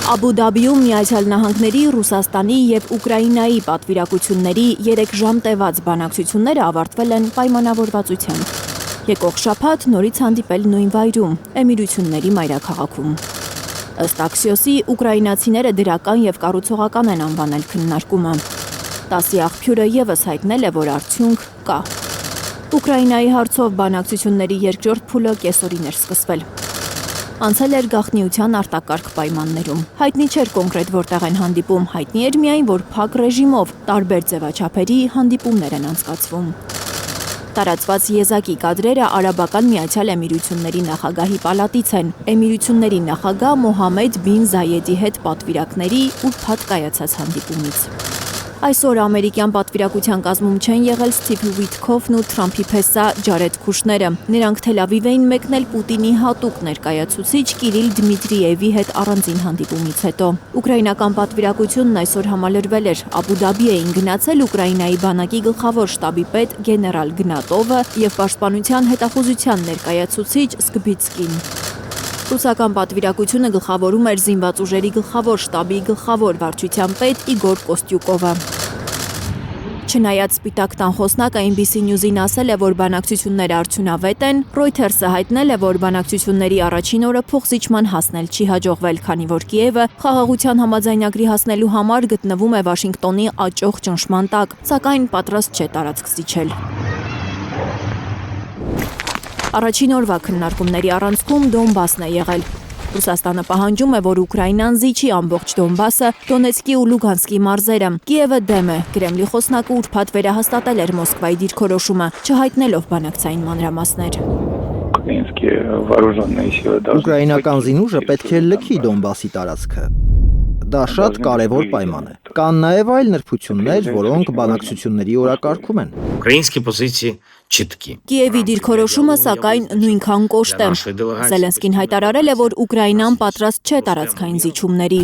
Աբու Դաբիում Միացյալ Նահանգների, Ռուսաստանի և Ուկրաինայի պատվիրակությունների 3 ժամ տևած բանակցությունները ավարտվել են պայմանավորվածությամբ։ Եկող շաբաթ նորից հանդիպել նույն վայրում, Էմիրությունների մայրաքաղաքում։ Ըստ Աքսիոսի, ուկրաինացիները դրական և կառուցողական են անվանել քննարկումը։ ՏԱՍ-ի աղբյուրը ևս հայտնել է, որ արդյունք կա։ Ուկրաինայի հարցով բանակցությունների երկրորդ փուլը կեսօրին էր սկսվել։ Անցել էր գաղտնիության արտակարգ պայմաններում։ Հայտնի չէր կոնկրետ որտեղ են հանդիպում, հայտնի էր միայն, որ փակ ռեժիմով տարբեր ձևաչափերի հանդիպումներ են անցկացվում։ Տարածված եզակի կադրերը Արաբական Միացյալ Էմիրությունների նախագահի պալատից են։ Էմիրությունների նախագահ Մոհամմեդ բին Զայեդի հետ պատվիրակների ուրբաթ կայացած հանդիպումից։ Այսօր ամերիկյան պատվիրակության կազմում չեն եղել Սթիվ Ուիթքոֆն ու Թրամփի փեսա Ջարեդ Քուշները։ Նրանք Թել Ավիվ էին մեկնել Պուտինի հատուկ ներկայացուցիչ Կիրիլ Դմիտրիևի հետ առանձին հանդիպումից հետո։ Ուկրաինական պատվիրակությունն այսօր համալրվել էր։ Աբու Դաբի էին գնացել Ուկրաինայի բանակի գլխավոր շտաբի պետ գեներալ Գնատովը և պաշտպանության հետախուզության ներկայացուցիչ Սկբիցկին։ Ռուսական պատվիրակությունը գլխավորում էր զինված ուժերի գլխավոր շտաբի գլխավոր վարչության պետ Իգոր Կոստյուկովը։ Չնայած Սպիտակ տան խոսնակը NBC News-ին ասել է, որ բանակցությունները արդյունավետ են, Reuters-ը հայտնել է, որ բանակցությունների առաջին օրը փոխզիջման հասնել չի հաջողվել, քանի որ Կիևը խաղաղության համաձայնագրի հասնելու համար գտնվում է Վաշինգտոնի աճող ճնշման տակ, սակայն պատրաստ չէ տարածք զիջել։ Առաջին օրվա քննարկումների առանցքում Դոնբասն է եղել։ Ռուսաստանը պահանջում է, որ Ուկրաինան զիջի ամբողջ Դոնբասը, Դոնեցկի ու Լուգանսկի մարզերը։ Կիևը դեմ է։ Կրեմլի խոսնակը ուրբաթ վերահաստատել էր Մոսկվայի դիրքորոշումը, չհայտնելով բանակցային մանրամասներ։ Ուկրաինական զինուժը պետք է լքի Դոնբասի տարածքը։ Դա շատ կարևոր պայման է։ Կան նաև այլ նրբություններ, որոնք բանակցությունների օրակարգում են։ Կիևի դիրքորոշումը, սակայն, նույնքան կոշտ է։ Զելենսկին հայտարարել է, որ Ուկրաինան պատրաստ չէ տարածքային զիջումների։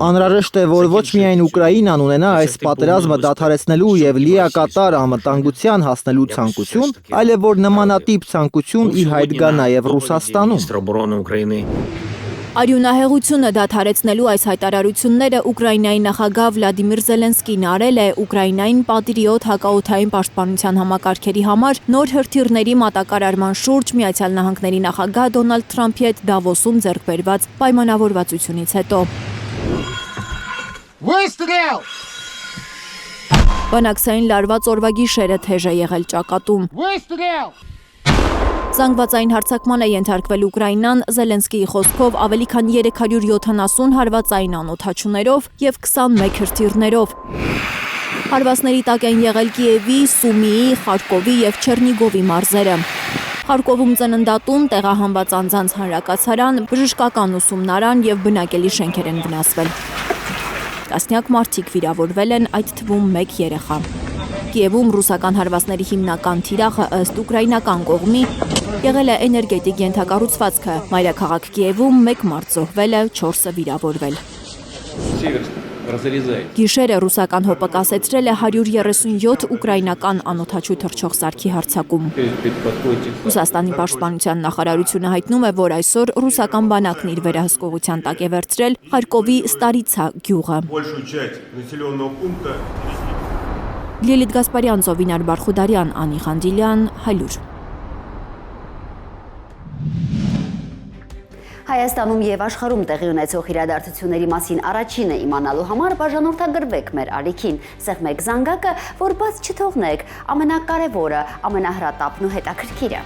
Անհրաժեշտ է, որ ոչ միայն Ուկրաինան ունենա այս պատերազմը դադարեցնելու և լիակատար անվտանգության հասնելու ցանկություն, այլև որ նմանատիպ ցանկություն ի հայտ գա նաև Ռուսաստանում։ Արյունահեղությունը դադարեցնելու այս հայտարարությունները Ուկրաինայի նախագահ Վլադիմիր Զելենսկին արել է Ուկրաինային պատրիոտ հակաօդային պաշտպանության համակարգերի համար նոր հրթիռների մատակարարման շուրջ Միացյալ Նահանգների նախագահ Դոնալդ Թրամփի հետ Դավոսում ձեռք բերված պայմանավորվածությունից հետո։ Բանակցային լարված օրվա գիշերը թեժ է եղել ճակատում։ Զանգվածային հարձակման է ենթարկվել Ուկրաինան, Զելենսկիի խոսքով ավելի քան 370 հարվածային անօդաչուներով և 21 հրթիռներով։ Հարվածների տակ են եղել Կիևի, Սումիի, Խարկովի և Չեռնիգովի մարզերը։ Խարկովում ծննդատուն, տեղահանված անձանց հանրակացարան, բժշկական ուսումնարան և բնակելի շենքեր են վնասվել։ Տասնյակ մարդիկ վիրավորվել են, այդ թվում 1 երեխա։ Կիևում ռուսական հարվածների հիմնական թիրախը ըստ ուկրաինական կողմի եղել է էներգետիկ ենթակառուցվածքը։ Մայրաքաղաք Կիևում 1 մարդ զոհվել է, 4-ը վիրավորվել։ Գիշերը ռուսական հոպը կասեցրել է 137 ուկրաինական անօդաչու թռչող սարքի հարձակում։ Ռուսաստանի պաշտպանության նախարարությունը հայտնում է, որ այսօր ռուսական բանակն իր վերահսկողության տակ է վերցրել Խարկովի Ստարիցա գյուղը։ Լիլիթ Գասպարյան, Զովինար Բարխուդարյան, Անի Խանդիլյան, Հայլուր։ Հայաստանում և աշխարհում տեղի ունեցող իրադարձությունների մասին առաջինը իմանալու համար բաժանորդագրվեք մեր ալիքին, սեղմեք զանգակը, որ բաց չթողնեք ամենակարևորը, ամենահրատապն ու հետաքրքիրը։